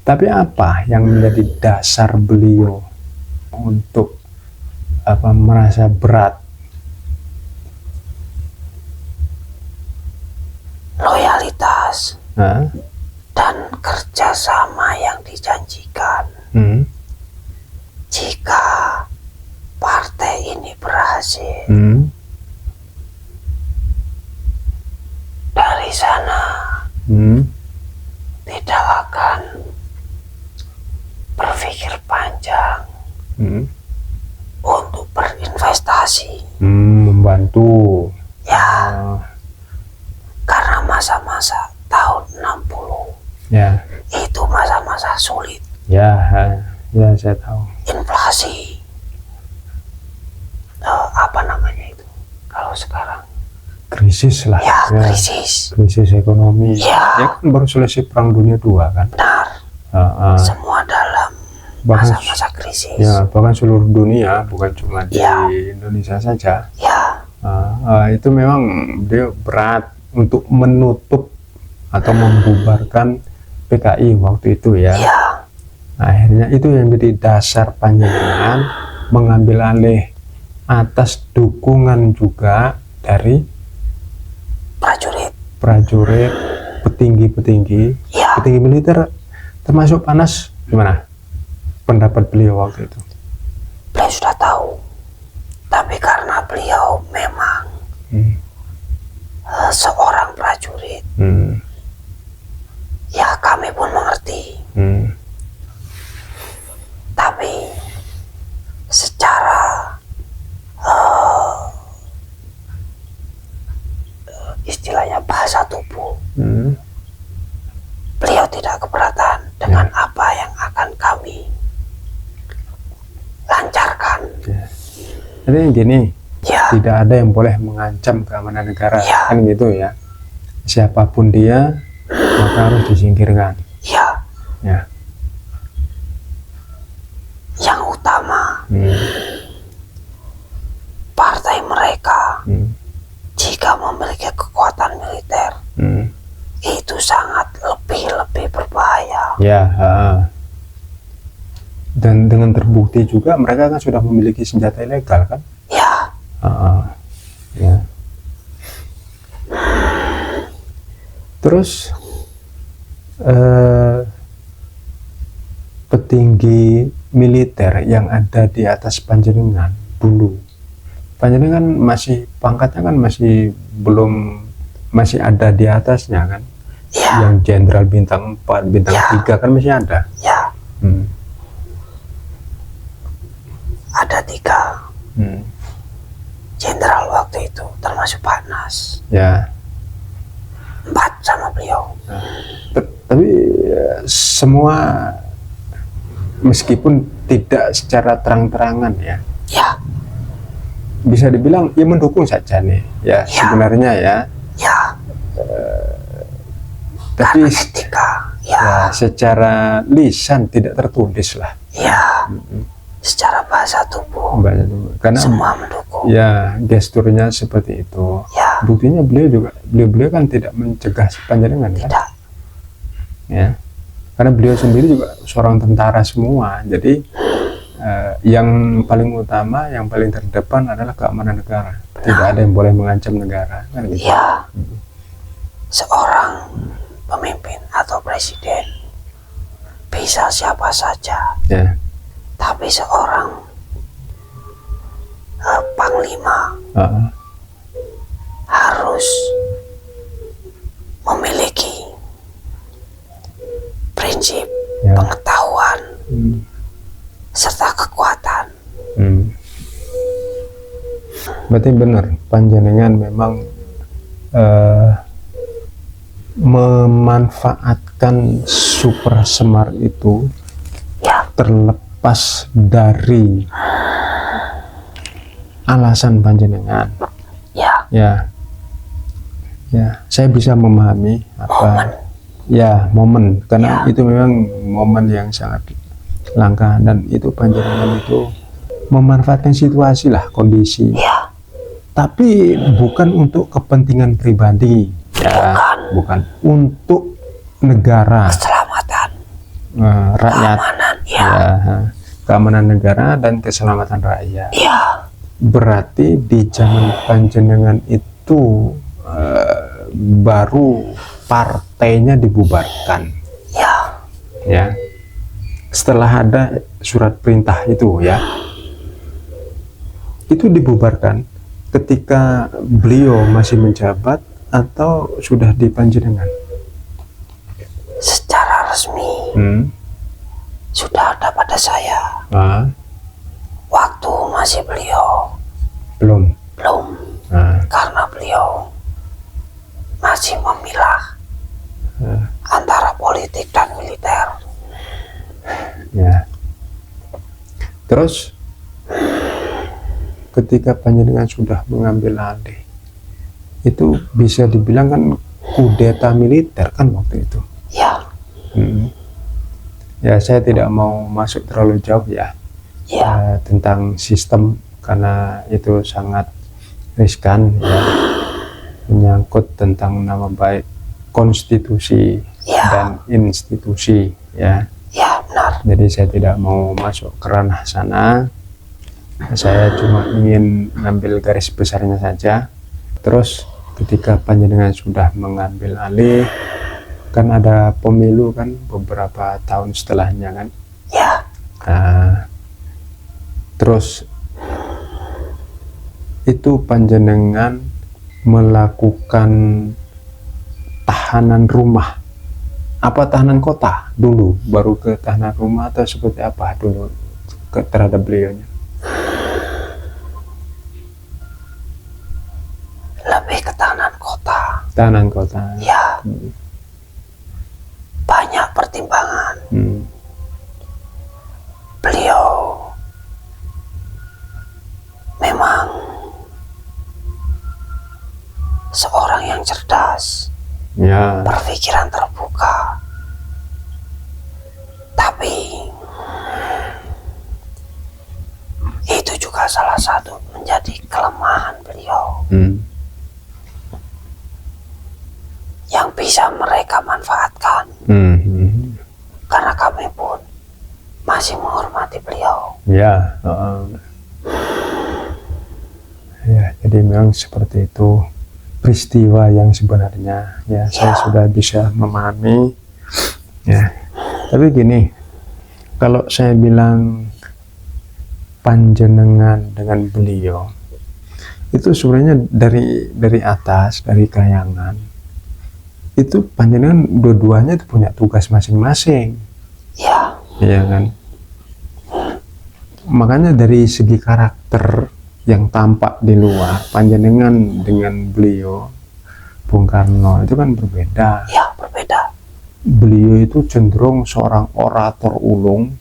Tapi apa yang menjadi dasar beliau untuk merasa berat? Loyalitas Hah? dan kerjasama yang dijanjikan. Jika partai ini berhasil, dari sana tidak akan berpikir panjang untuk berinvestasi, membantu. ya, karena masa-masa tahun 60 Ya, itu masa-masa sulit, ya, saya tahu. inflasi, apa namanya itu kalau sekarang, Krisis lah. ya, krisis ekonomi. Ya. Ya kan baru selesai Perang Dunia II kan. benar, semua dalam Bahkan masa-masa krisis, ya, bahkan seluruh dunia, bukan cuma di Ya. Indonesia saja. ya, Itu memang dia berat untuk menutup atau membubarkan PKI waktu itu ya. ya, Akhirnya itu yang menjadi dasar panjenengan mengambil alih atas dukungan juga dari prajurit, petinggi ya. militer, termasuk Panas. Gimana pendapat beliau waktu itu? Beliau sudah tahu, tapi karena beliau memang seorang prajurit, ya kami pun mengerti. Tapi secara istilahnya bahasa tubuh, beliau tidak keberatan dengan apa yang akan kami lancarkan. Jadi gini, Ya, tidak ada yang boleh mengancam keamanan negara, Ya. kan gitu ya. Siapapun dia, maka harus disingkirkan. ya, Ya. yang utama partai mereka jika memiliki kekuatan militer itu sangat lebih berbahaya. Ya. Dan dengan terbukti juga mereka kan sudah memiliki senjata ilegal kan. Ya, Ya. Terus petinggi militer yang ada di atas panjenengan dulu, panjenengan masih pangkatnya kan masih ada di atasnya kan. ya, Yang jenderal bintang 4, bintang 3 kan masih ada. ya. Ada 3 jenderal waktu itu, termasuk Pak Nas. Ya. 4 sama beliau. Tapi semua meskipun tidak secara terang-terangan ya, bisa dibilang ya mendukung saja nih ya, sebenarnya ya. Tapi Etika, ya, secara lisan tidak tertulis lah. secara bahasa tubuh Karena semua mendukung. ya gesturnya seperti itu. Buktinya beliau kan tidak mencegah panjenengan kan? Tidak. Ya, karena beliau sendiri juga seorang tentara semua. Jadi yang paling utama, yang paling terdepan adalah keamanan negara. Tidak ada yang boleh mengancam negara kan gitu. Ya, seorang pemimpin atau presiden bisa siapa saja, Ya. tapi seorang panglima harus memiliki prinsip, pengetahuan, serta kekuatan. Berarti benar, panjenengan memang memanfaatkan Super Semar itu terlepas dari alasan panjenengan. Ya, saya bisa memahami momen, karena itu memang momen yang sangat langka, dan itu panjenengan itu memanfaatkan situasi lah, kondisi. Tapi bukan untuk kepentingan pribadi, bukan untuk negara. Keselamatan. rakyat, keamanan, ya, ya, keamanan negara dan keselamatan rakyat. ya, Berarti di zaman panjenengan itu baru partainya dibubarkan, ya, ya. Setelah ada surat perintah itu, ya, itu dibubarkan ketika beliau masih menjabat atau sudah di panjenengan? secara resmi sudah ada pada saya. Waktu masih beliau Belum. karena beliau masih memilah antara politik dan militer. Ya. Terus ketika panjenengan sudah mengambil alih, itu bisa dibilang kan kudeta militer kan waktu itu. Ya, Ya, saya tidak mau masuk terlalu jauh ya, ya, tentang sistem karena itu sangat riskan, ya, menyangkut tentang nama baik konstitusi ya, dan institusi, ya. ya, benar. Jadi saya tidak mau masuk ke ranah sana. Saya cuma ingin mengambil garis besarnya saja. Terus ketika panjenengan sudah mengambil alih, kan ada pemilu kan beberapa tahun setelahnya kan. Ya, Terus itu panjenengan melakukan tahanan rumah. Apa tahanan kota dulu, baru ke tahanan rumah, atau seperti apa dulu terhadap beliaunya? lebih ke tahanan kota. Tahanan kota. Ya, banyak pertimbangan. Beliau memang seorang yang cerdas, Ya. berpikiran terbuka. Tapi itu juga salah satu menjadi kelemahan beliau yang bisa mereka manfaatkan. Karena kami pun masih menghormati beliau. Ya. Ya, jadi memang seperti itu peristiwa yang sebenarnya, ya. Saya sudah bisa memahami, ya. Tapi gini, kalau saya bilang panjenengan dengan beliau itu sebenarnya dari atas, dari kayangan itu panjenengan dua-duanya itu punya tugas masing-masing, Ya, ya kan. Makanya dari segi karakter yang tampak di luar, panjenengan dengan beliau Bung Karno itu kan berbeda. ya, berbeda. Beliau itu cenderung seorang orator ulung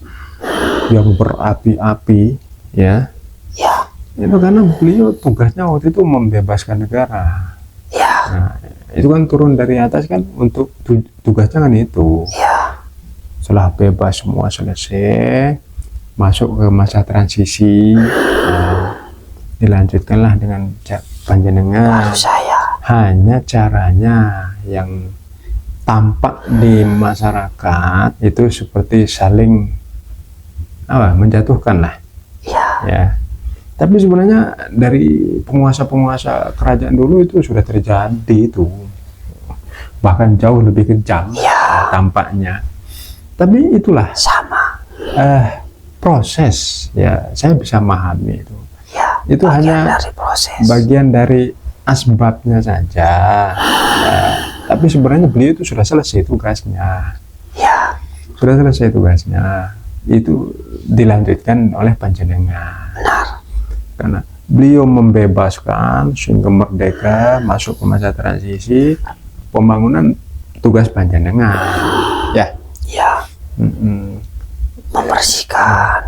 yang berapi-api, ya. Ya, Itu karena beliau tugasnya waktu itu membebaskan negara. ya, Nah, itu kan turun dari atas kan untuk tugasnya kan itu. ya, Setelah bebas semua selesai, masuk ke masa transisi, dilanjutkanlah dengan panjenengan. baru saya. Hanya caranya yang tampak di masyarakat itu seperti saling menjatuhkan lah, Ya, ya. Tapi sebenarnya dari penguasa-penguasa kerajaan dulu itu sudah terjadi itu, bahkan jauh lebih kejam tampaknya. Tapi itulah sama. proses, ya. Saya bisa memahami itu. Ya, Itu bagian hanya dari proses. bagian dari asbabnya saja. Ya. Tapi sebenarnya beliau itu sudah selesai tugasnya. Ya, Sudah selesai tugasnya. Itu dilanjutkan oleh panjenengan. benar. Karena beliau membebaskan sehingga merdeka, masuk ke masa transisi, pembangunan tugas panjenengan. Ya. Ya, membersihkan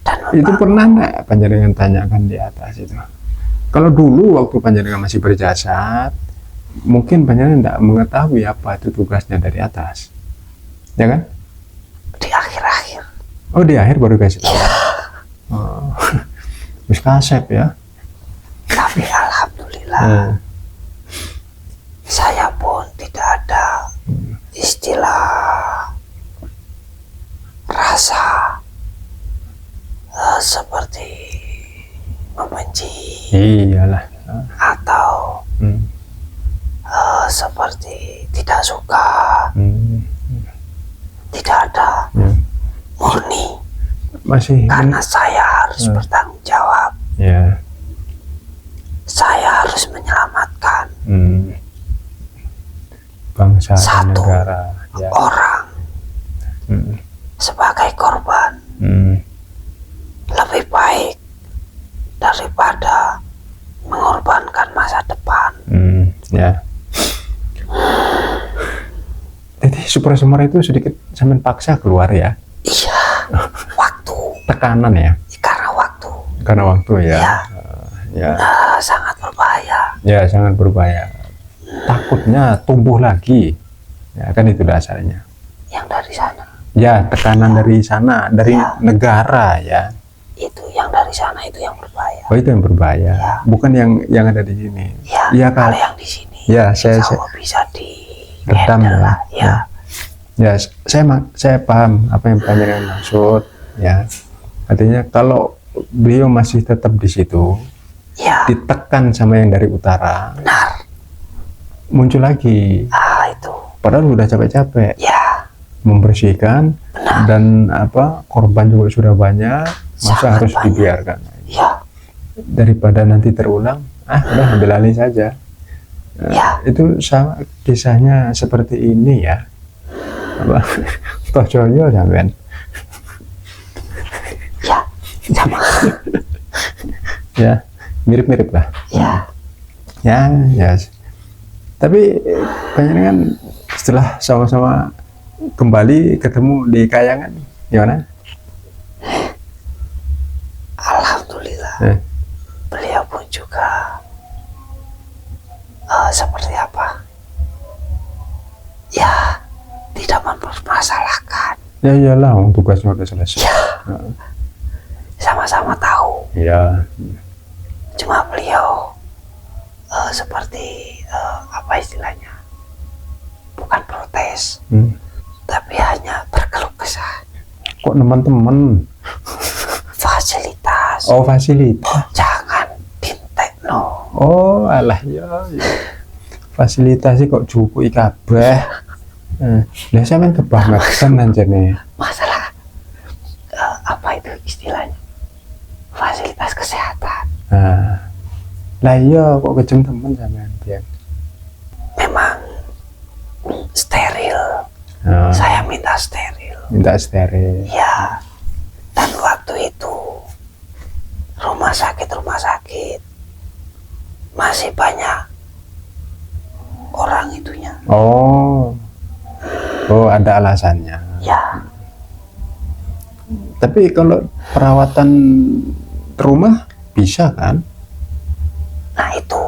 dan Itu pernah nggak panjenengan tanyakan di atas itu? Kalau dulu waktu panjenengan masih berjasa, mungkin panjenengan tidak mengetahui apa itu tugasnya dari atas, ya kan? di akhir-akhir. Oh, di akhir baru kasih tahu. Oh. Terus kasep ya. Tapi alhamdulillah saya pun tidak ada istilah rasa seperti membenci Iyalah. atau Hmm. seperti tidak suka, Hmm. tidak ada, Ya. murni. Masih Karena saya harus bertanggung jawab, ya. saya harus menyelamatkan Hmm. Bangsa dan Satu. negara. Ya. orang Hmm. sebagai korban. Hmm. Lebih baik daripada mengorbankan masa depan. Hmm. Ya. Jadi Super Semar itu sedikit sampean paksa keluar ya, Iya, waktu, tekanan ya, karena waktu karena waktu ya. Ya. Ya. sangat berbahaya. Ya, sangat berbahaya. Takutnya tumbuh lagi. Ya, kan itu dasarnya. Yang dari sana, Ya, tekanan dari sana, dari Ya. negara ya. itu yang dari sana itu yang berbahaya. Oh, itu yang berbahaya. Ya. Bukan yang ada di sini. Ya, Iya, kalau Kak. yang di sini, Ya, saya insya Allah bisa di redam handle ya. lah. Ya, Ya, saya paham apa yang panjenengan maksud ya. Artinya kalau beliau masih tetap di situ, ya, ditekan sama yang dari utara, benar. muncul lagi. Itu, Padahal udah capek-capek ya, membersihkan benar. dan korban juga sudah banyak, masa Sangat harus banyak. dibiarkan? Ya, Daripada nanti terulang, udah ambil alih saja. ya, Itu sama kisahnya seperti ini ya. Apa? Tojoyo sampean. ya, sama. Ya, mirip-mirip lah. Ya, Ya. Tapi panjenengan setelah sama-sama kembali ketemu di Kayangan, gimana? alhamdulillah. Eh, Beliau pun juga seperti apa? Ya, tidak mempermasalahkan. Ya iyalah, tugasnya udah selesai. Ya, sama-sama tahu. Ya, Cuma beliau seperti apa istilahnya? Bukan protes, tapi hanya berkeluh kesah. kok teman-teman? Fasilitas, Oh, fasilitas. jangan dintekno. Oh, alah ya. Fasilitasnya kok cukup kabeh. Lah sampean kebangetan anjene. Masalah apa itu istilahnya? Fasilitas kesehatan. Lah iya kok kejem temen sampean biyen. Memang steril. Saya minta steril. Minta steril. Ya, dan waktu itu rumah sakit masih banyak orang itunya. Oh, ada alasannya. Ya, Tapi kalau perawatan rumah bisa kan? nah itu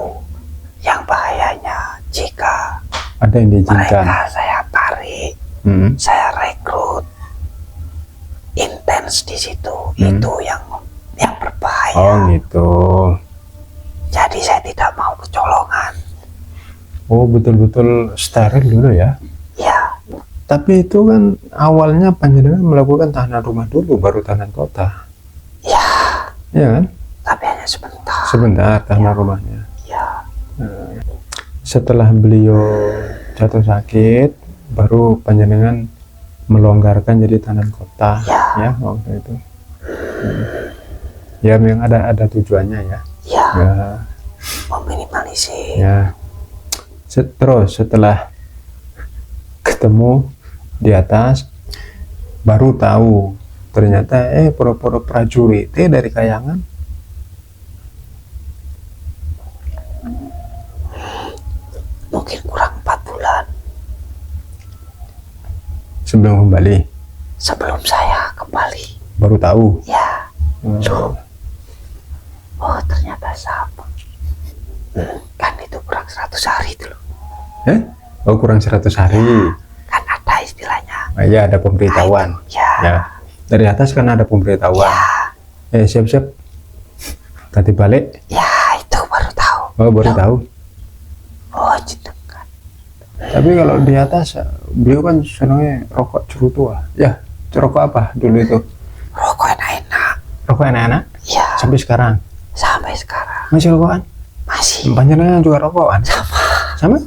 yang bahayanya jika Ada yang diizinkan. mereka saya tarik, saya rekrut intens di situ, itu yang berbahaya. Oh gitu. Jadi saya tidak mau kecolongan. Oh, betul-betul steril dulu ya. Ya, Tapi itu kan awalnya panjenengan melakukan tahanan rumah dulu, baru tahanan kota. ya, Iya kan? tapi hanya sebentar. Sebentar tahanan rumahnya. Ya, Setelah beliau jatuh sakit, baru panjenengan melonggarkan jadi tahanan kota. Ya. Waktu itu. Ya, memang ada tujuannya ya. ya, Ya, meminimalisir. ya. Terus setelah ketemu di atas, baru tahu ternyata pura-pura prajurit dari Kayangan. Mungkin kurang 4 bulan Sebelum kembali, sebelum saya kembali. baru tahu. Ya, Oh, oh ternyata sama. Kan itu kurang 100 hari itu loh. Oh, kurang 100 hari. Kan ada istilahnya. Ya, ada pemberitahuan. Ya, Ya, dari atas kan ada pemberitahuan. ya, Siap-siap. Ganti balik. ya, itu baru tahu. Oh, baru tahu. Oh, gitu kan. Tapi kalau di atas, beliau kan senangnya rokok cerutu. Ya, Rokok apa dulu itu? Rokok enak-enak. Rokok enak-enak? Ya, Sampai sekarang? sampai sekarang. Masih rokokan? Masih. Panjenengan juga rokokan? Sama?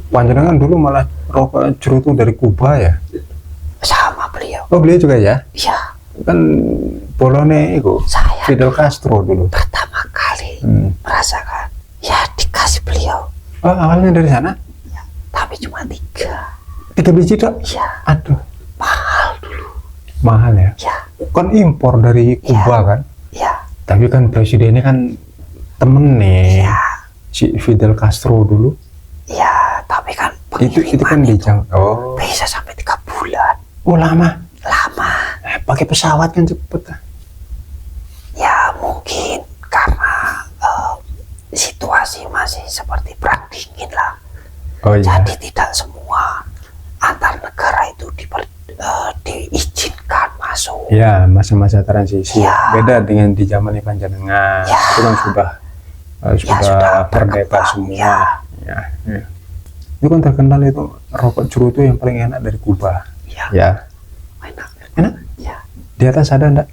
Panjenengan dulu malah rokok cerutu dari Kuba ya? Sama beliau. Oh beliau juga ya? Ya, Kan bolone itu saya Fidel Castro dulu. pertama kali merasakan. Ya, dikasih beliau. Oh awalnya dari sana? Tapi cuma 3. 3 biji dok? Ya, Aduh mahal dulu. mahal ya. Ya, Kan impor dari Kuba kan? ya, Tapi kan presidennya kan temen nih ya, si Fidel Castro dulu. ya. Tapi kan Itu kan pengiriman dijang. Oh, bisa sampai 3 bulan. oh lama. Lama. Pakai pesawat kan cepet. Ya, mungkin karena situasi masih seperti perang dingin lah. Oh iya. Jadi tidak semua antar negara itu diizinkan masuk. Ya masa-masa transisi. Ya. Beda dengan di zaman panjenengan. Ya. Itu kan sudah sudah merdeka berkembang, semua. Ya. Itu kan terkenal itu rokok cerutu yang paling enak dari Kuba. Ya, Ya. enak. Enak? Ya, Di atas ada enggak?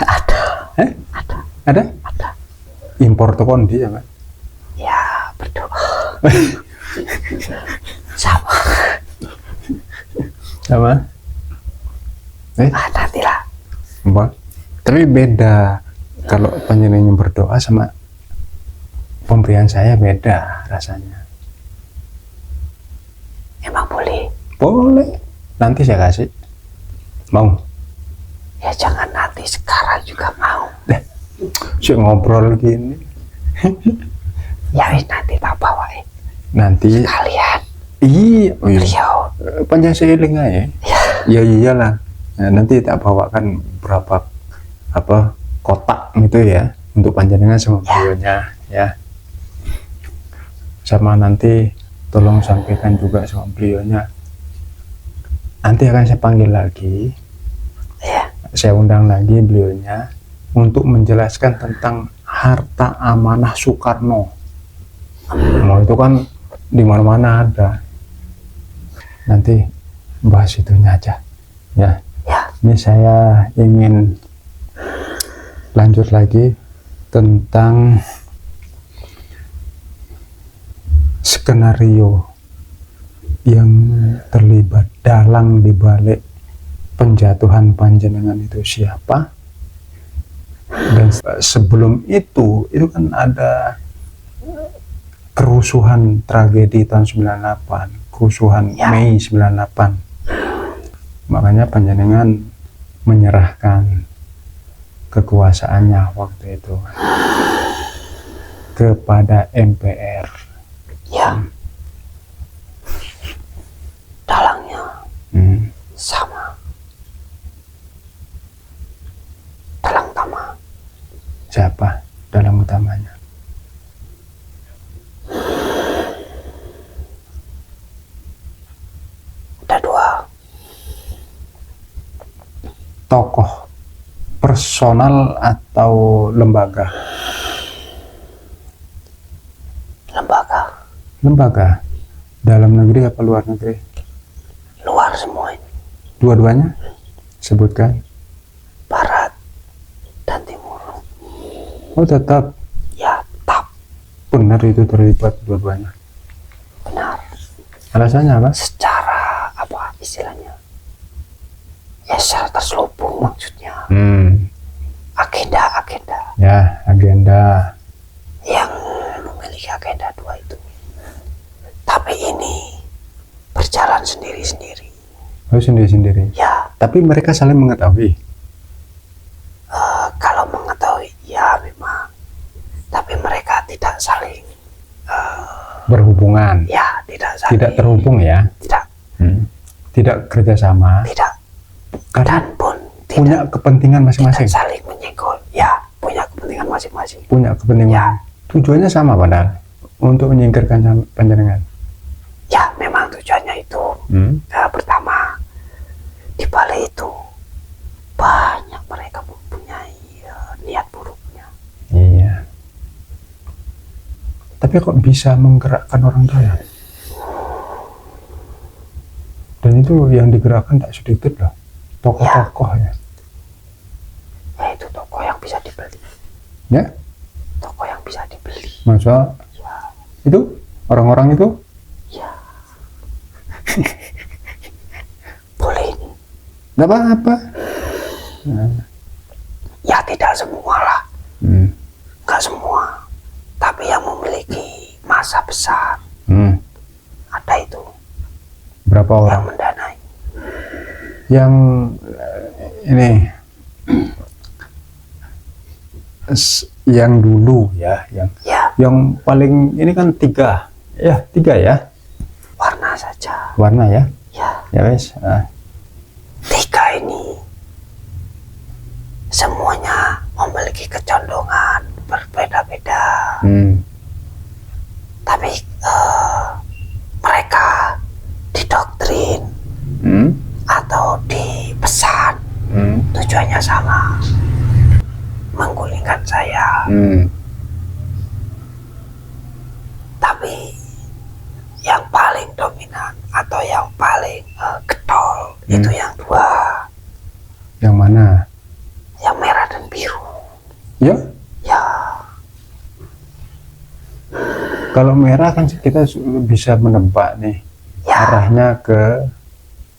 ada. Eh? Ada. Ada? Ada. Impor kondi ya, Pak? Ya, berdoa. Sama. Sama? Nantilah. Apa? Tapi beda kalau panjenengan berdoa sama pemberian saya beda rasanya. Emang boleh? Boleh. Nanti saya kasih. Mau? Ya jangan nanti, sekarang juga mau. Si ngobrol gini. Ya wis, nanti tak bawa Nanti. kalian. Iya. Oh iya. Beliau. Panjang seiling aja. Ya, Ya iyalah. Nah, nanti tak bawakan berapa kotak gitu ya untuk panjenengan sama beliaunya ya. Sama nanti tolong sampaikan juga sama beliaunya. Nanti akan saya panggil lagi. ya, Saya undang lagi beliaunya untuk menjelaskan tentang harta amanah Soekarno. Nah, itu kan di mana-mana ada. Nanti bahas itunya aja. Ya. ya. Ini saya ingin lanjut lagi tentang skenario yang terlibat dalang di balik penjatuhan panjenengan itu siapa, dan sebelum itu kan ada kerusuhan tragedi tahun 98, kerusuhan Mei 98. Makanya panjenengan menyerahkan kekuasaannya waktu itu kepada MPR. Ya. Dalangnya sama. Dalang utama. Siapa dalam utamanya? Ada 2. Tokoh personal atau lembaga? Lembaga. Lembaga. Dalam negeri apa luar negeri? Luar semua ini. Dua-duanya? Sebutkan. Barat dan timur. Oh tetap Ya, tetap benar itu terlibat dua-duanya. benar. Alasannya apa? Secara apa istilahnya? Ya, secara terselubung maksudnya. Agenda-agenda Ya agenda. yang memiliki agenda 2 itu. Tapi ini berjalan sendiri-sendiri. Oh sendiri-sendiri. Ya, Tapi mereka saling mengetahui. kalau mengetahui ya memang. Tapi mereka tidak saling Berhubungan. ya, tidak saling. Tidak terhubung ya. Tidak, Tidak kerjasama. tidak. Karena Dan pun punya tidak, kepentingan tidak masing-masing. saling menyenggol. Ya, punya kepentingan masing-masing. Punya kepentingan. Ya. Tujuannya sama padahal. Untuk menyingkirkan panjenengan. Ya, memang tujuannya itu. Pertama, di balik itu banyak mereka mempunyai niat buruknya. Iya. Tapi kok bisa menggerakkan orang kaya? Dan itu yang digerakkan tak sedikit loh. tokoh-tokoh ya. Ya itu toko yang bisa dibeli. Ya, Toko yang bisa dibeli. masa Ya. itu orang-orang itu Ya. Boleh ini. nggak apa-apa. Nah, Ya tidak semua lah. hmm, Nggak semua. Tapi yang memiliki masa besar. hmm. Ada itu. Berapa Yang orang mendanai. yang ini yang dulu ya, Ya. yang paling ini kan tiga ya Warna saja. warna ya, Ya. ya wes. Tiga ini semuanya memiliki kecondongan berbeda-beda. Tapi mereka didoktrin atau dipesan tujuannya sama, menggulingkan saya. Tapi yang paling dominan atau yang paling getol itu yang dua, Yang mana? yang merah dan biru. Ya, Ya, kalau merah kan kita bisa menebak nih ya, arahnya ke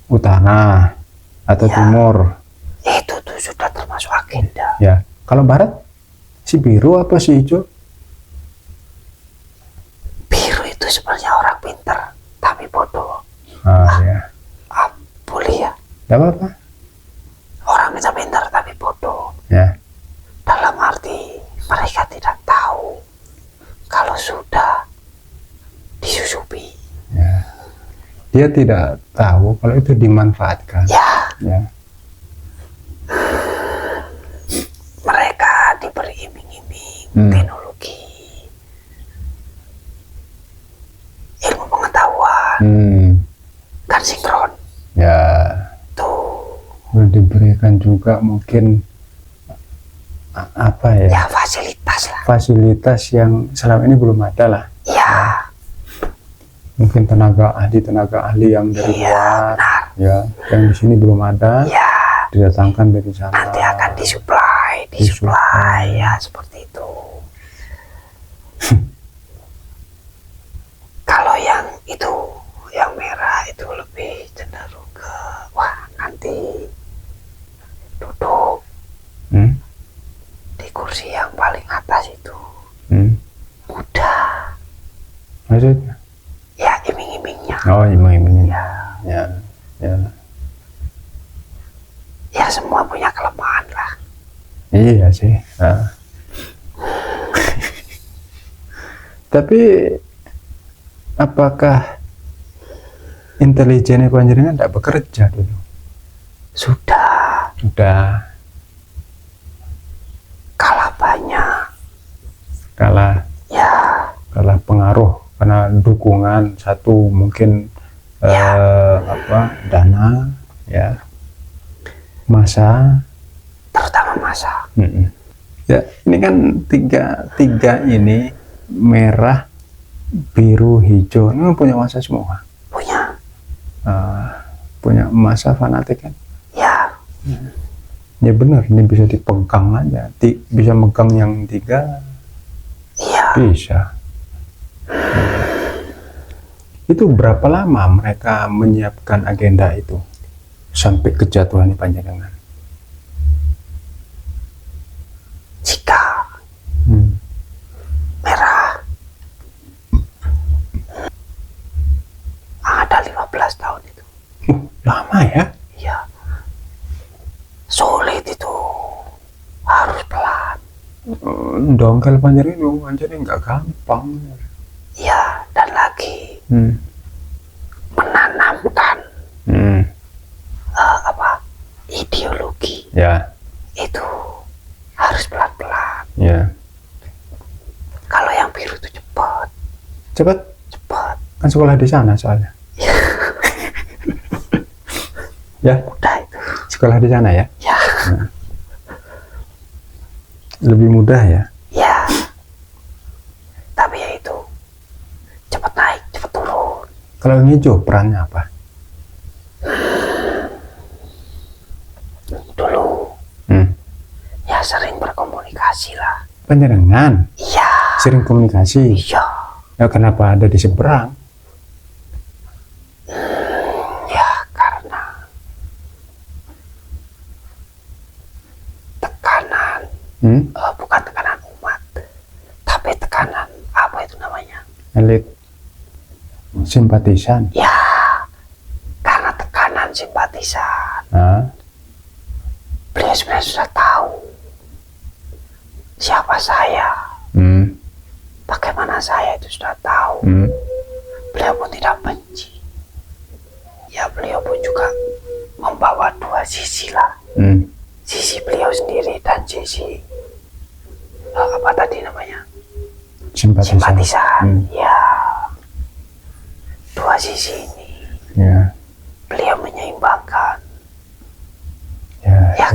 utara atau Ya. timur. itu tuh sudah termasuk agenda. Ya, kalau barat si biru apa si hijau? Biru itu sebenarnya orang pinter tapi bodoh. Ya, Boleh ya, nggak apa-apa. orang bisa pinter tapi bodoh. Ya, Dalam arti mereka tidak tahu kalau sudah disusupi. ya. Dia tidak tahu kalau itu dimanfaatkan. Ya, Ya, mereka diberi iming-iming teknologi, ilmu pengetahuan, hmm. kan sinkron. Ya, Tuh, udah diberikan juga mungkin apa ya, ya fasilitas lah. fasilitas yang selama ini belum ada lah. Ya, Mungkin tenaga ahli yang dari iya, luar, benar. ya, yang di sini belum ada, Ya, didatangkan dari sana. nanti akan disuplai, ya seperti itu. Kalau yang itu, yang merah itu lebih cenderung ke, wah nanti duduk Hmm? di kursi yang paling atas itu Hmm? mudah. Maksudnya? Ya iming-imingnya. Oh, iming-imingnya. Ya, ya. Ya semua punya kelemahan lah. Iya sih. Tapi apakah intelijennya panjenengan tidak bekerja dulu? Sudah Sudah kalah banyak. Ya, kalah pengaruh karena dukungan satu mungkin dana ya, masa. terutama masa. Ya, ini kan tiga ini merah, biru, hijau ini punya masa semua. Punya masa fanatik kan. Ya benar, ini bisa dipegang aja, bisa megang yang tiga, bisa. Itu berapa lama mereka menyiapkan agenda itu sampai kejatuhan panjenengan? Jika merah ada 15 tahun itu. Lama ya? Iya. Sulit itu, harus pelan. Dongkel panjenengan nggak gampang. Iya, dan lagi menanamkan ideologi Ya, itu harus pelan-pelan. ya. Kalau yang biru itu cepat. Cepat, kan sekolah di sana soalnya. Ya, Mudah itu. sekolah di sana ya. Ya, Lebih mudah ya. ya. Tapi ya itu cepat naik, cepat turun. Kalau yang hijau perannya apa? sering berkomunikasi lah. Panjenengan Iya. sering komunikasi. Iya. Ya kenapa ada di seberang? Ya karena tekanan, bukan tekanan umat, tapi tekanan apa itu namanya? Elit simpatisan. Ya, karena tekanan simpatisan. Nah, Beliau sebenarnya sudah tahu siapa saya, bagaimana saya itu sudah tahu. Beliau pun tidak benci. Ya beliau pun juga membawa dua sisi lah. Sisi beliau sendiri dan sisi apa tadi namanya? Simpatisan. Ya, dua sisi ini. Ya. Beliau menyeimbangkan. Ya. Ya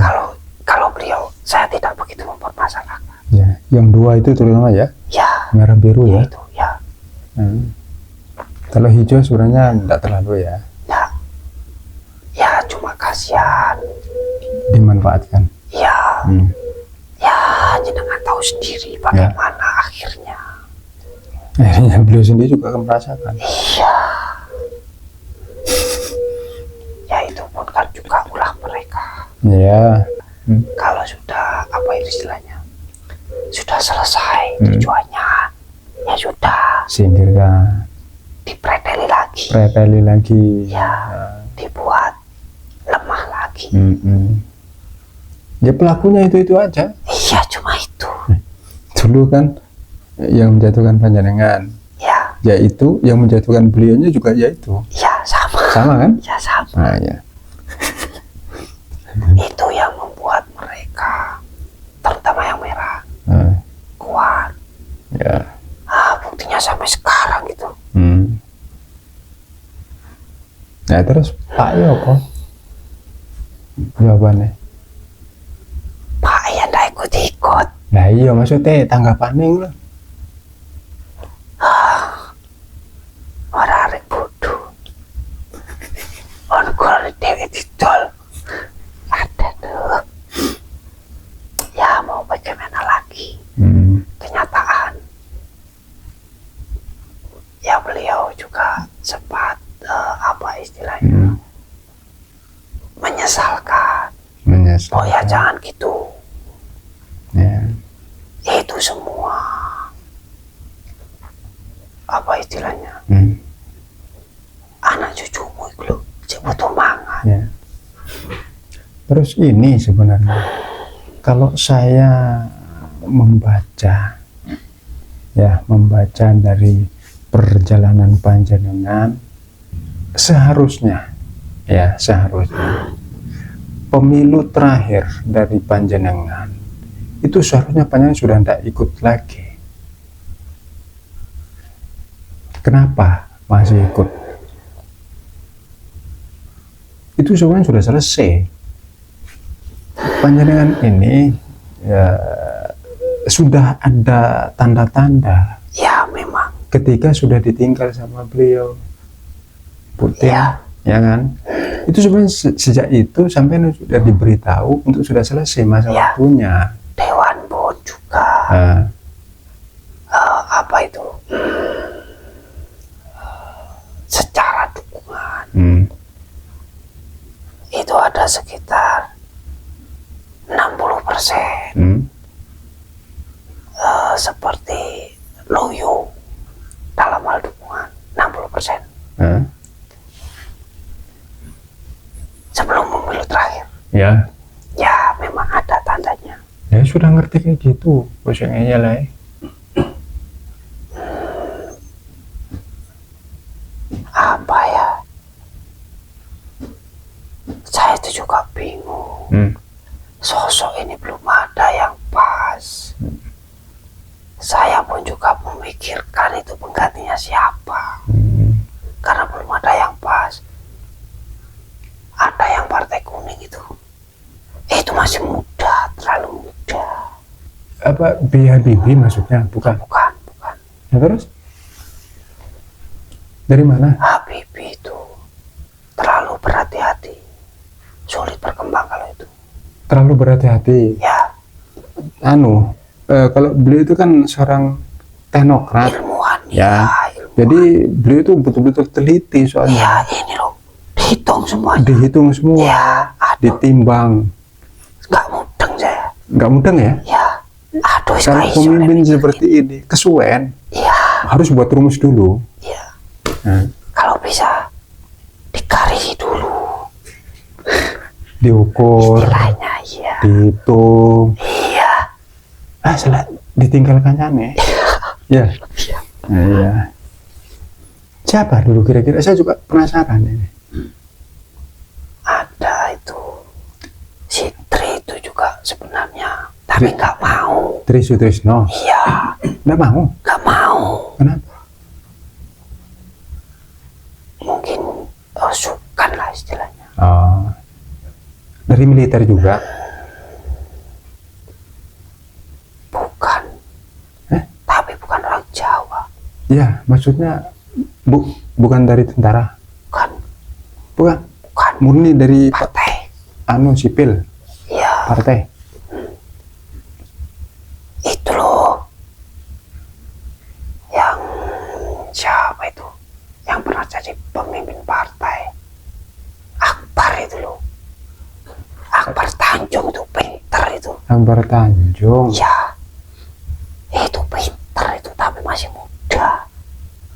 kalau beliau, saya tidak begitu mempermasalahkan. Ya. Yang dua itu terutama ya. Ya. Merah biru ya. Itu ya. Kalau hijau sebenarnya tidak terlalu ya. Ya. Ya cuma kasihan. Dimanfaatkan. Ya. Ya jenengan tahu sendiri bagaimana akhirnya. Akhirnya beliau sendiri juga akan merasakan. Iya. Ya itu pun kan juga ulah mereka. Ya. Kalau sudah apa itu istilahnya, sudah selesai tujuannya, ya sudah Singkirkan. dipreteli lagi. Preteli lagi. Ya, dibuat lemah lagi. Ya pelakunya itu aja. Iya cuma itu. Dulu kan yang menjatuhkan panjenengan. Ya. Yaitu yang menjatuhkan beliaunya juga yaitu. Ya sama. Sama kan? Ya sama. Nah, ya. Itu yang membuat mereka, terutama yang merah, kuat. Ya. Buktinya sampai sekarang gitu. Nah terus Pak ya apa? Jawabannya? Pak ya ndak ikut-ikut. Nah iya maksudnya tanggapannya lah. Orang arek bodoh. Orang gue dewe didol. Ada tuh. Ya mau bagaimana lagi? Kenyataan. Ya beliau juga sempat apa istilahnya, menyesalkan. Oh ya jangan gitu. Ya. Itu semua apa istilahnya, anak cucumu itu loh, butuh mangan. Ya. Terus ini sebenarnya kalau saya membaca dari perjalanan panjenengan, seharusnya pemilu terakhir dari panjenengan itu seharusnya panjenengan sudah tidak ikut lagi. Kenapa masih ikut? Itu sebenarnya sudah selesai. Panjenengan ini ya, sudah ada tanda-tanda. Ya memang. Ketika sudah ditinggal sama beliau, Putin, ya kan? Itu sebenarnya sejak itu sampai sudah diberitahu untuk sudah selesai masa waktunya. Dewan pun juga apa itu secara dukungan itu ada sekitar 60%. Seperti loyo dalam hal dukungan 60%. Sebelum pemilu terakhir. Ya. Ya memang ada tandanya. Ya sudah ngerti kayak gitu, bosnya lah. Apa ya? Saya itu juga bingung. Sosok ini belum ada yang pas. Saya pun juga memikirkan itu penggantinya siapa. Karena belum ada yang pas. Ada yang partai kuning itu masih muda, terlalu muda. Apa BHBB maksudnya? Bukan. Ya, terus? Dari mana? Habibie itu terlalu berhati-hati, sulit berkembang kalau itu. Terlalu berhati-hati. Ya. kalau beliau itu kan seorang teknokrat ilmuwan. ya. Ilmuwan. Jadi beliau itu betul-betul teliti soalnya. Ya ini loh, dihitung semuanya. Dihitung semua, Ya, aduh, ditimbang. nggak mudeng saya. Nggak mudeng ya? Ya, aduh, Kalau sekali pemimpin sore seperti ini, kesuwen, ya, harus buat rumus dulu. ya. Nah, Kalau bisa digaris dulu diukur, istilahnya, ya. dihitung. Iya. Salah ditinggalkan ya. Ya. Nah, iya. Siapa dulu kira-kira? Saya juga penasaran ini. Ada itu si Tri itu juga sebenarnya, tapi nggak mau. Tri Sutrisno. Iya, Nggak mau. nggak mau. Kenapa? Mungkin sukan lah istilahnya. Oh. Dari militer juga. Bukan. Tapi bukan orang Jawa. Ya, maksudnya bukan dari tentara. Bukan. Bukan. Bukan. Murni dari Partai. sipil, Iya. partai. Itu loh. Yang siapa itu? Yang pernah jadi pemimpin partai. Akbar itu loh. Akbar Tanjung itu pinter itu. Akbar Tanjung. Ya. Itu pinter itu, tapi masih muda.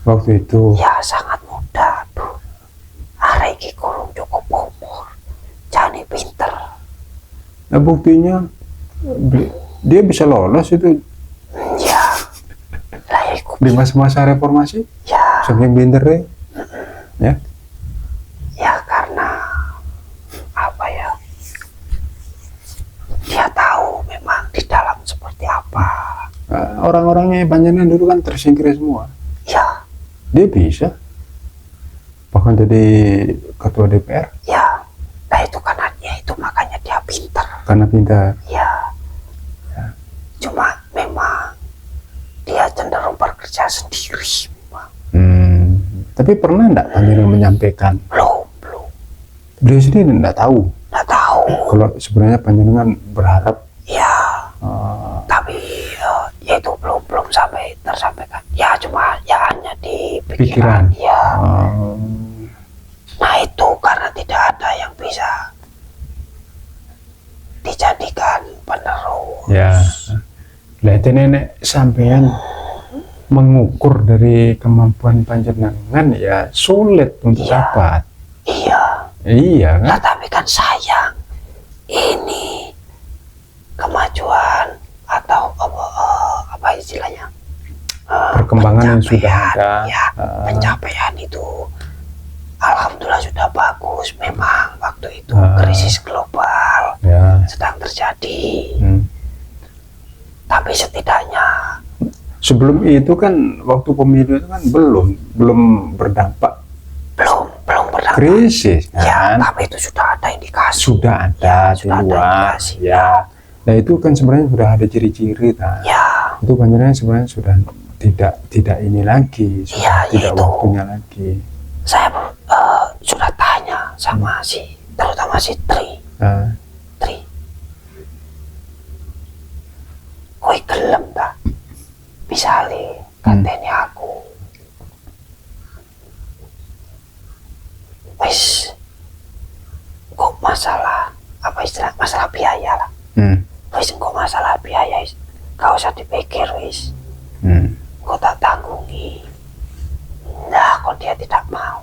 Waktu itu. Ya sangat muda. Aduh. Arek iki kurang cukup umur. Jani pinter. Nah, buktinya dia bisa lolos itu Ya. Lah iku. di masa-masa reformasi. Ya. Saking pinternya. Ya. Ya karena apa ya? Dia tahu memang di dalam seperti apa. Orang-orangnya panjenengan dulu kan tersingkir semua. Ya. Dia bisa. Bahkan jadi ketua DPR Ya. Nah itu karena ya itu makanya dia pinter. karena pintar. Ya. Cuma memang dia cenderung bekerja sendiri. Tapi pernah enggak panjenengan menyampaikan? Belum. Beliau sendiri enggak tahu. Nggak tahu. Kalau sebenarnya panjenengan berharap Ya. Tapi ya itu belum sampai tersampaikan. Ya cuma ya hanya di pikiran. Ya. Nah itu karena tidak ada yang bisa dijadikan penerus. Ya. Lah itu nenek sampean mengukur dari kemampuan panjenengan ya sulit untuk Iya. dapat. Iya. Iya kan? Nah tapi kan sayang ini kemajuan atau apa istilahnya Perkembangan yang sudah ada. Ya, pencapaian itu alhamdulillah sudah bagus. Memang waktu itu krisis global Ya. sedang terjadi. Tapi setidaknya Sebelum itu kan waktu pemilu itu kan belum berdampak belum berdampak. krisis Ya, kan? tapi itu sudah ada indikasi. Sudah ada di sudah ada luar. indikasi. Ya. Nah itu kan sebenarnya sudah ada ciri-ciri. Nah. Ya, Itu panjenengan sebenarnya sudah tidak ini lagi, sudah Ya, tidak itu. waktunya lagi. saya sudah tanya sama terutama si Tri. Nah, Tri, kowe gelem ta? Misale katene aku wis kok masalah apa istilah masalah biaya lah. Wis kok masalah biaya wis gak usah dipikir wis. Kok tak tanggungi. Nah, kok dia tidak mau.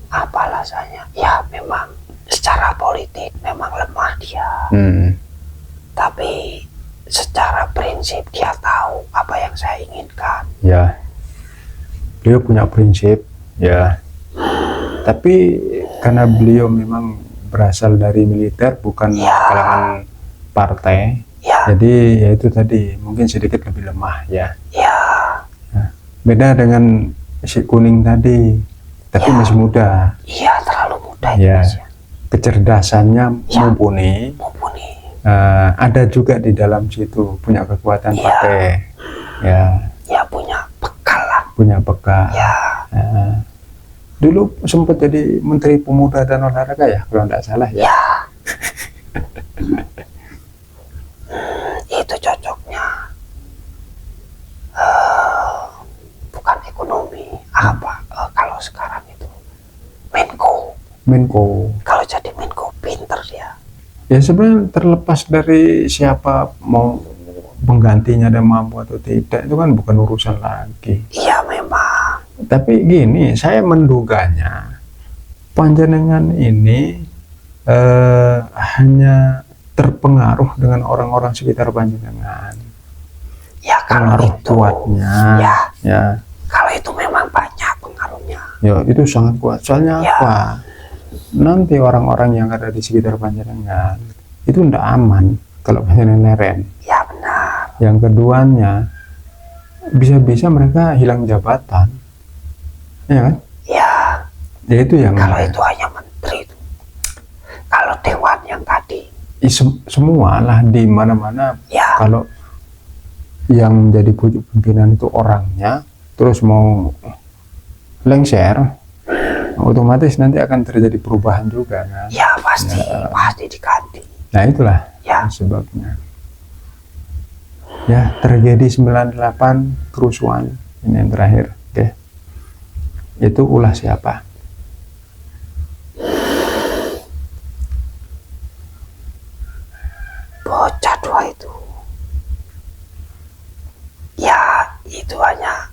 Apa alasannya? Ya memang secara politik memang lemah dia. Tapi secara prinsip dia tahu apa yang saya inginkan. Ya, beliau punya prinsip, ya. Tapi karena beliau memang berasal dari militer, bukan Ya. kalangan partai, Ya, jadi ya itu tadi mungkin sedikit lebih lemah, ya. ya, Beda dengan si kuning tadi, tapi Ya. masih muda, iya terlalu muda itu ya. Mas, ya. Kecerdasannya Ya. mumpuni. Mumpuni. Ada juga di dalam situ punya kekuatan Ya. pakai, ya, Ya punya bekal lah. punya bekal. Ya, Dulu sempat jadi Menteri Pemuda dan Olahraga ya, kalau tidak salah ya. Ya. Itu cocoknya bukan ekonomi, apa kalau sekarang itu Menko. Menko. Kalau jadi Menko pinter dia. Ya sebenarnya terlepas dari siapa mau penggantinya dan mampu atau tidak, itu kan bukan urusan lagi. Iya memang. Tapi gini, saya menduganya panjenengan ini hanya terpengaruh dengan orang-orang sekitar panjenengan. Ya kalau Pengaruh itu kuatnya. Ya. Kalau itu memang banyak pengaruhnya. Ya itu sangat kuat. Soalnya Ya. apa? Nanti orang-orang yang ada di sekitar panjenengan itu tidak aman kalau panjenengan leren. Ya benar. Yang keduanya, bisa-bisa mereka hilang jabatan. Ya kan? Ya. Ya itu yang Kalau itu hanya menteri itu. Kalau dewan yang tadi. semua lah di mana-mana. Ya. Kalau yang jadi pucuk pimpinan itu orangnya, terus mau lengser, otomatis nanti akan terjadi perubahan juga kan. Ya pasti diganti. Nah itulah Ya. sebabnya. Ya terjadi 98 kerusuhan ini yang terakhir. Oke. Itu ulah siapa? Bocah dua itu. Ya itu hanya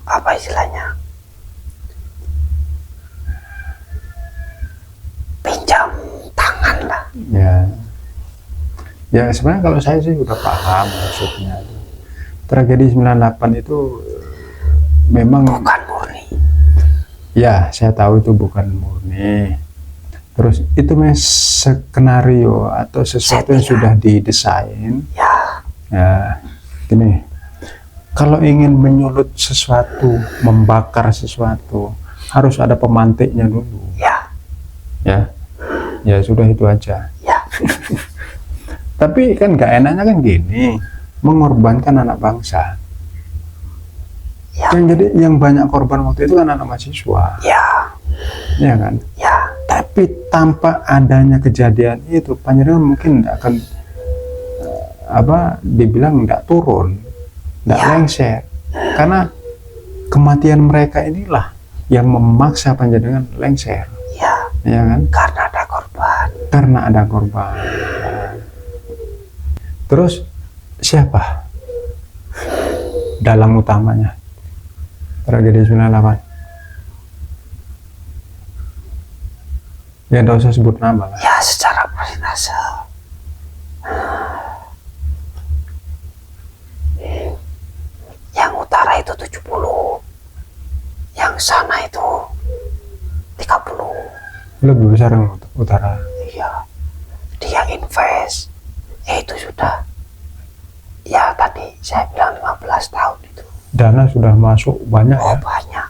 apa istilahnya, pinjam tangan lah. Ya sebenarnya kalau saya sih udah paham maksudnya. Tragedi 98 itu memang Bukan murni. ya saya tahu itu bukan murni. Terus itu memang skenario atau sesuatu yang sudah didesain. Ya gini, kalau ingin menyulut sesuatu, membakar sesuatu, harus ada pemantiknya dulu. Ya sudah itu aja. Ya. Tapi kan gak enaknya kan gini, mengorbankan anak bangsa. Ya. Jadi yang banyak korban waktu itu kan anak mahasiswa. Ya kan? Ya. Tapi tanpa adanya kejadian itu, panjenengan mungkin tidak akan dibilang tidak turun, tidak lengser, karena kematian mereka inilah yang memaksa panjenengan lengser. Ya kan? Karena ada korban. Terus siapa dalang utamanya tragedi 98? Ya tidak usah sebut nama lah. Ya secara persentase. Yang utara itu 70, yang sana itu 30. Lebih besar yang utara. Iya, dia invest. Itu sudah, ya tadi saya bilang 15 tahun itu. Dana sudah masuk banyak ya. Banyak.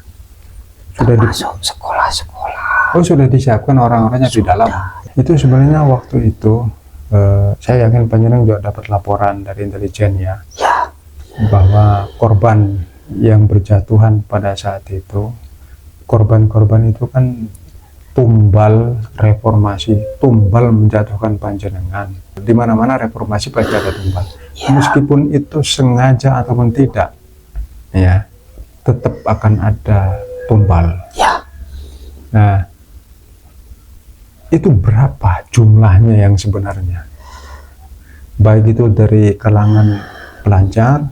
Sudah masuk sekolah-sekolah. Sudah disiapkan orang-orangnya di dalam. Itu sebenarnya waktu itu saya yakin panjenengan juga dapat laporan dari intelijen ya. Bahwa korban yang berjatuhan pada saat itu, korban-korban itu kan tumbal reformasi, tumbal menjatuhkan panjenengan. Di mana-mana reformasi pasti ada tumbal. Meskipun itu sengaja ataupun tidak, ya tetap akan ada tumbal. Nah, itu berapa jumlahnya yang sebenarnya? Baik itu dari kalangan pelajar,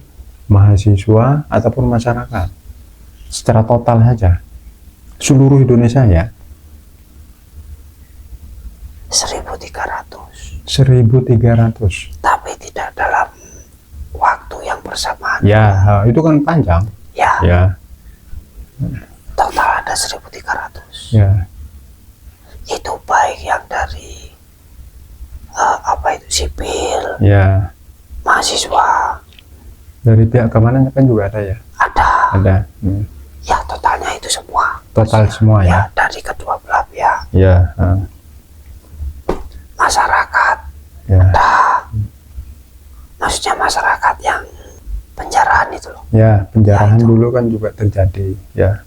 mahasiswa, ataupun masyarakat. Secara total saja, seluruh Indonesia ya. 1.300. 1.300. Tapi tidak dalam waktu yang bersamaan. Ya, itu kan panjang. Ya. Total ada 1.300. Ya. Itu baik yang dari sipil, Ya. mahasiswa. Dari pihak keamanan kan juga ada ya? Ada. Ya totalnya itu semua. Total semua ya? Dari kedua belah pihak. Ya. Masyarakat. Ya. Maksudnya masyarakat yang penjarahan itu loh. Ya, penjarahan dulu kan juga terjadi ya.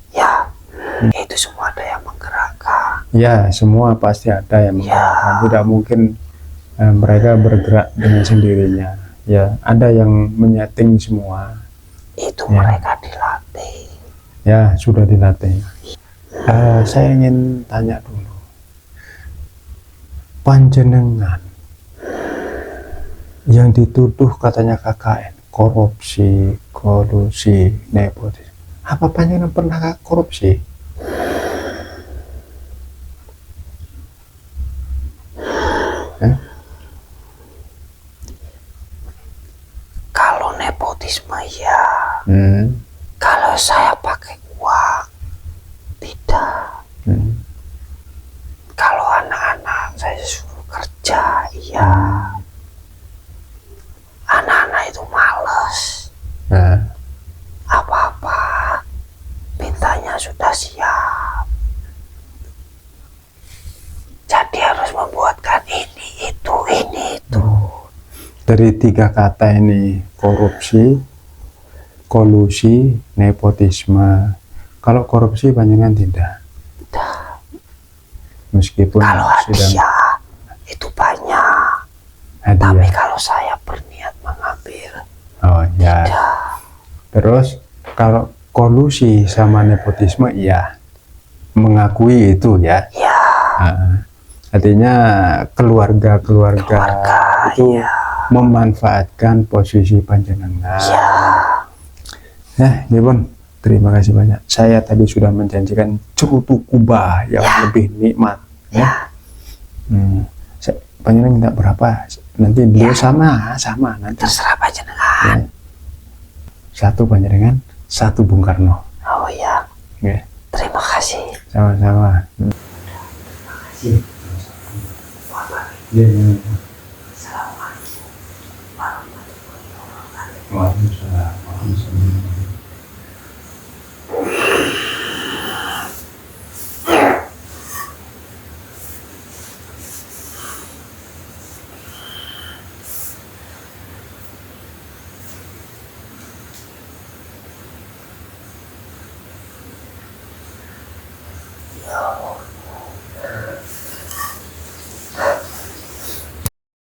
Itu semua ada yang menggerakkan. Ya, semua pasti ada yang menggerakkan. Ya. Tidak mungkin mereka bergerak dengan sendirinya. Ya, ada yang menyeting semua. Itu Ya. mereka dilatih. Ya, sudah dilatih. Saya ingin tanya dulu. Panjenengan yang dituduh katanya KKN, korupsi, kolusi, nepotisme. Apa panjenengan pernah korupsi? Kalau nepotisme ya, Hmm. kalau saya pakai uang tidak. Kalau anak-anak saya suruh kerja, iya. Anak-anak itu males. Nah, Apa-apa mintanya sudah siap. Jadi harus membuatkan ini itu. dari 3 kata ini, korupsi, kolusi, nepotisme. Kalau korupsi panjenengan tidak. Meskipun Kalau sedang hadiah itu banyak. Tapi hadiah. kalau saya berniat mengambil, Oh ya. tidak. Terus kalau kolusi sama nepotisme, iya, mengakui itu ya. Ya, Artinya keluarga itu ya. memanfaatkan posisi panjenengan. Ya. Ya, Pun, terima kasih banyak. Saya tadi sudah menjanjikan cerutu Kuba yang lebih nikmat. Ya. Panjenengan minta berapa? Nanti beliau sama nanti. Terserah panjenengan. Ya. 1 panjenengan, 1 Bung Karno. Oh ya, Ya. terima kasih. Sama-sama. Terima kasih. Ya.